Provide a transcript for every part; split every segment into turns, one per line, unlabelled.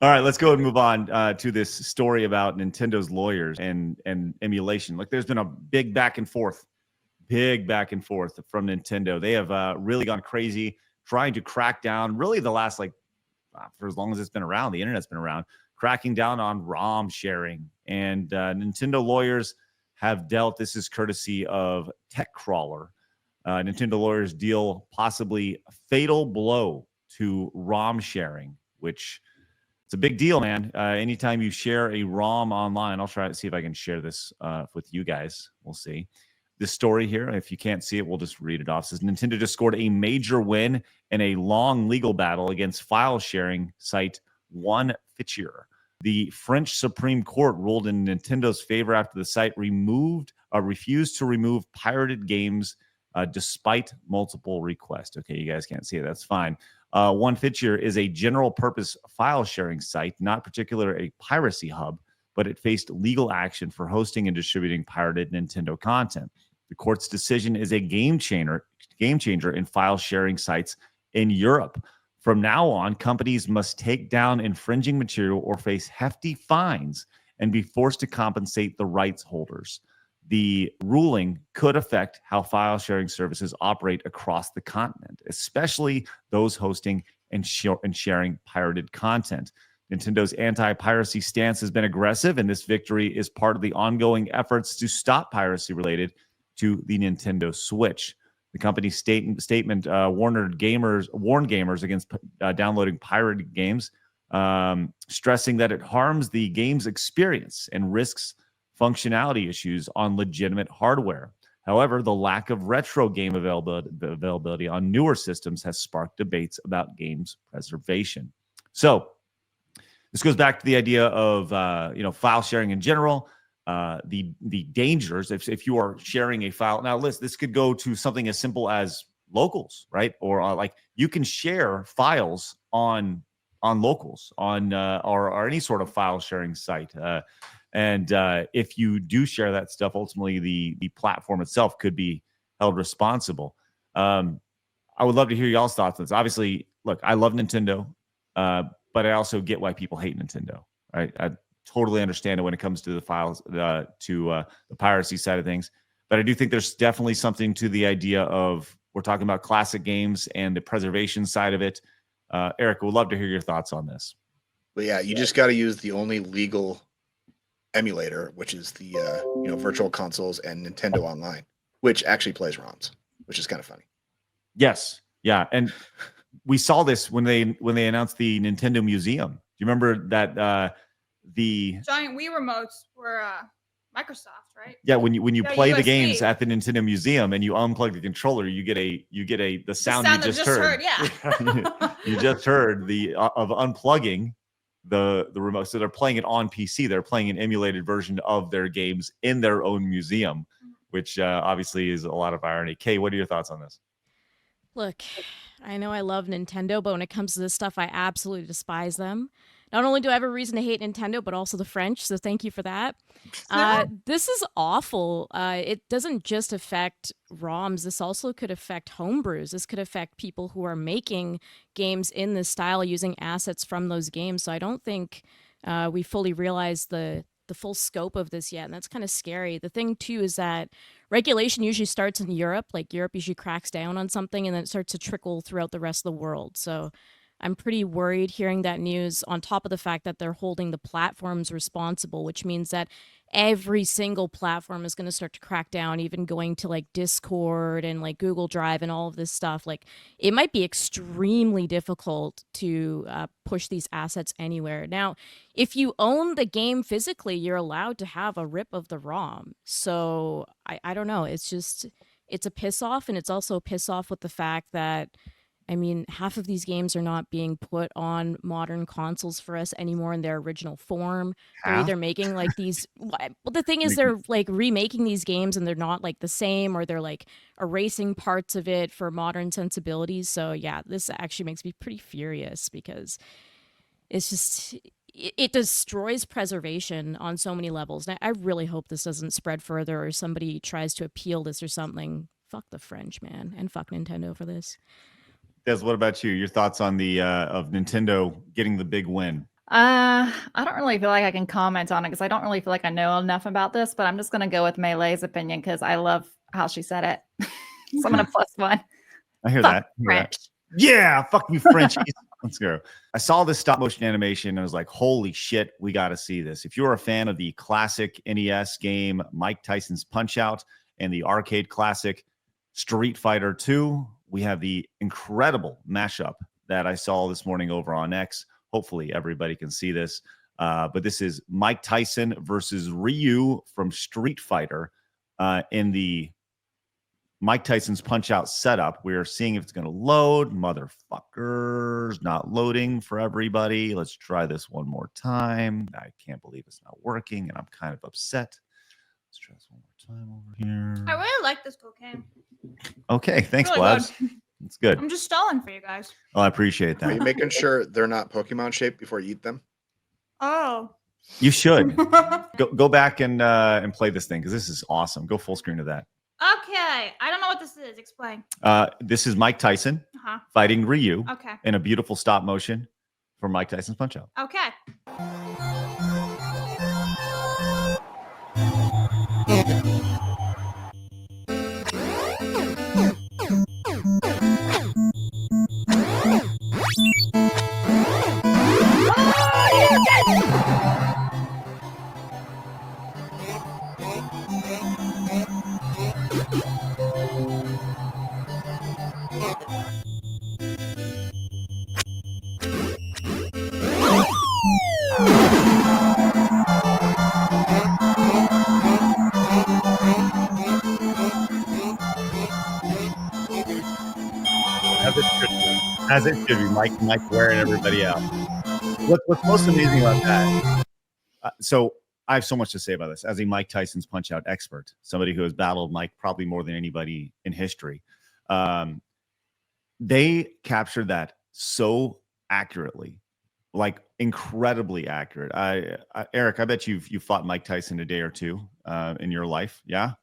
All right, let's go and move on to this story about Nintendo's lawyers and emulation. Like, there's been a big back and forth from Nintendo. They have really gone crazy trying to crack down. Really, the last for as long as it's been around, the internet's been around, cracking down on ROM sharing. And Nintendo lawyers have dealt. This is courtesy of TechCrawler. Nintendo lawyers deal possibly a fatal blow to ROM sharing, which it's a big deal, man. Anytime you share a ROM online, I'll try to see if I can share this with you guys. We'll see. This story here, if you can't see it, we'll just read it off. It says Nintendo just scored a major win in a long legal battle against file sharing site OneFichier. The French Supreme Court ruled in Nintendo's favor after the site refused to remove pirated games despite multiple requests. Okay, you guys can't see it. That's fine. OneFichier is a general-purpose file sharing site, not particularly a piracy hub, but it faced legal action for hosting and distributing pirated Nintendo content. The court's decision is a game changer in file sharing sites in Europe. From now on, companies must take down infringing material or face hefty fines and be forced to compensate the rights holders. The ruling could affect how file sharing services operate across the continent, especially those hosting and sharing pirated content. Nintendo's anti-piracy stance has been aggressive, and this victory is part of the ongoing efforts to stop piracy related to the Nintendo Switch. The company's statement warned gamers against downloading pirated games, stressing that it harms the game's experience and risks functionality issues on legitimate hardware. However, the lack of retro game availability on newer systems has sparked debates about games preservation. So this goes back to the idea of file sharing in general, the dangers if you are sharing a file. Now, this could go to something as simple as locals, right? Or like you can share files on locals or any sort of file sharing site. And if you do share that stuff, ultimately the platform itself could be held responsible. I would love to hear y'all's thoughts on this. Obviously, look, I love Nintendo, but I also get why people hate Nintendo. Right? I totally understand it when it comes to the files, the piracy side of things. But I do think there's definitely something to the idea of we're talking about classic games and the preservation side of it. Eric, we'd love to hear your thoughts on this.
But yeah, you just got to use the only legal emulator, which is the virtual consoles and Nintendo Online, which actually plays ROMs, which is kind of funny.
Yes, yeah, and we saw this when they announced the Nintendo Museum. Do you remember that the
giant Wii remotes were Microsoft, right?
Yeah, when you play
USB.
the games at the Nintendo Museum and you unplug the controller, you get the sound you just heard.
Yeah,
you just heard of unplugging the remote. So they're playing it on PC. They're playing an emulated version of their games in their own museum, which obviously is a lot of irony. Kay, what are your thoughts on this?
Look, I know I love Nintendo, but when it comes to this stuff, I absolutely despise them. Not only do I have a reason to hate Nintendo, but also the French, so thank you for that. This is awful. It doesn't just affect ROMs. This also could affect homebrews. This could affect people who are making games in this style using assets from those games. So I don't think we fully realize the full scope of this yet, and that's kind of scary. The thing, too, is that regulation usually starts in Europe. Like, Europe usually cracks down on something, and then it starts to trickle throughout the rest of the world. So I'm pretty worried hearing that news, on top of the fact that they're holding the platforms responsible, which means that every single platform is going to start to crack down, even going to like Discord and like Google Drive and all of this stuff. Like, it might be extremely difficult to push these assets anywhere. Now, if you own the game physically, you're allowed to have a rip of the ROM. So I don't know. It's a piss off, and it's also a piss off with the fact that, I mean, half of these games are not being put on modern consoles for us anymore in their original form. They're either making like these. Well, the thing is, they're like remaking these games and they're not like the same, or they're like erasing parts of it for modern sensibilities. So yeah, this actually makes me pretty furious because it's just. It destroys preservation on so many levels. And I really hope this doesn't spread further or somebody tries to appeal this or something. Fuck the French, man, and fuck Nintendo for this.
Des, what about you? Your thoughts on the of Nintendo getting the big win?
I don't really feel like I can comment on it because I don't really feel like I know enough about this, but I'm just gonna go with Melee's opinion because I love how she said it. So I'm gonna +1.
I hear
Fuck
that. I hear that.
French.
Yeah, fuck you, Frenchies. Let's go. I saw this stop motion animation and I was like, holy shit, we got to see this. If you're a fan of the classic NES game Mike Tyson's Punch Out and the arcade classic Street Fighter 2, we have the incredible mashup that I saw this morning over on X. Hopefully everybody can see this. But this is Mike Tyson versus Ryu from Street Fighter in the Mike Tyson's Punch Out setup. We're seeing if it's going to load. Motherfuckers, not loading for everybody. Let's try this one more time. I can't believe it's not working, and I'm kind of upset. Let's try this one more time over here.
I really like this cocaine.
Okay, thanks,
Really
Blabs.
good.
It's good.
I'm just stalling for you guys.
Well, I appreciate
Are you
that.
making sure they're not Pokemon shaped before you eat them?
Oh.
You should go back and play this thing because this is awesome. Go full screen of that.
Okay. I don't know what this is. Explain.
This is Mike Tyson
Uh-huh.
fighting Ryu
Okay.
in a beautiful stop motion for Mike Tyson's Punch Out.
Okay.
As it should be. Mike wearing everybody out. What's most amazing about that? So I have so much to say about this. As a Mike Tyson's Punch Out expert, somebody who has battled Mike probably more than anybody in history, they captured that so accurately, like incredibly accurate. Eric, I bet you've fought Mike Tyson a day or two in your life. Yeah.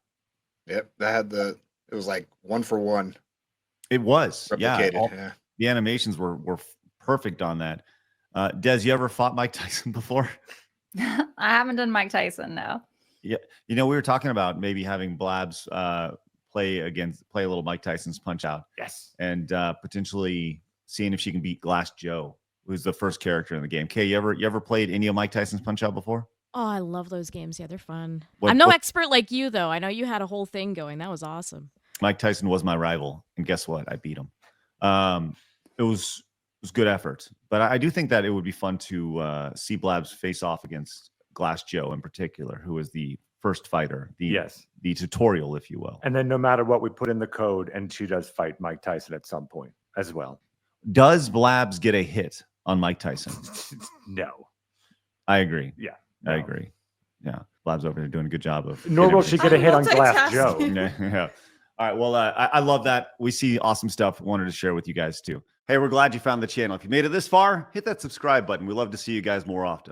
Yep. It was like 1 for 1
It was.
replicated.
Yeah. The animations were perfect on that. Des, you ever fought Mike Tyson before?
I haven't done Mike Tyson, no.
Yeah. You know, we were talking about maybe having Blabs play a little Mike Tyson's Punch Out.
Yes.
And potentially seeing if she can beat Glass Joe, who's the first character in the game. Kay, you ever played any of Mike Tyson's Punch Out before?
Oh, I love those games. Yeah, they're fun.
What-
I'm no
what-
expert like you, though. I know you had a whole thing going. That was awesome.
Mike Tyson was my rival, and guess what? I beat him. It was good effort, but I do think that it would be fun to see Blabs face off against Glass Joe in particular, who is the first fighter, the tutorial, if you will.
And then no matter what, we put in the code, and she does fight Mike Tyson at some point as well.
Does Blabs get a hit on Mike Tyson?
No.
I agree.
Yeah.
I agree. Yeah. Blabs over there doing a good job of.
Nor will she get a hit on Glass Joe.
Yeah. All right. Well, I love that. We see awesome stuff. Wanted to share with you guys too. Hey, we're glad you found the channel. If you made it this far, hit that subscribe button. We love to see you guys more often.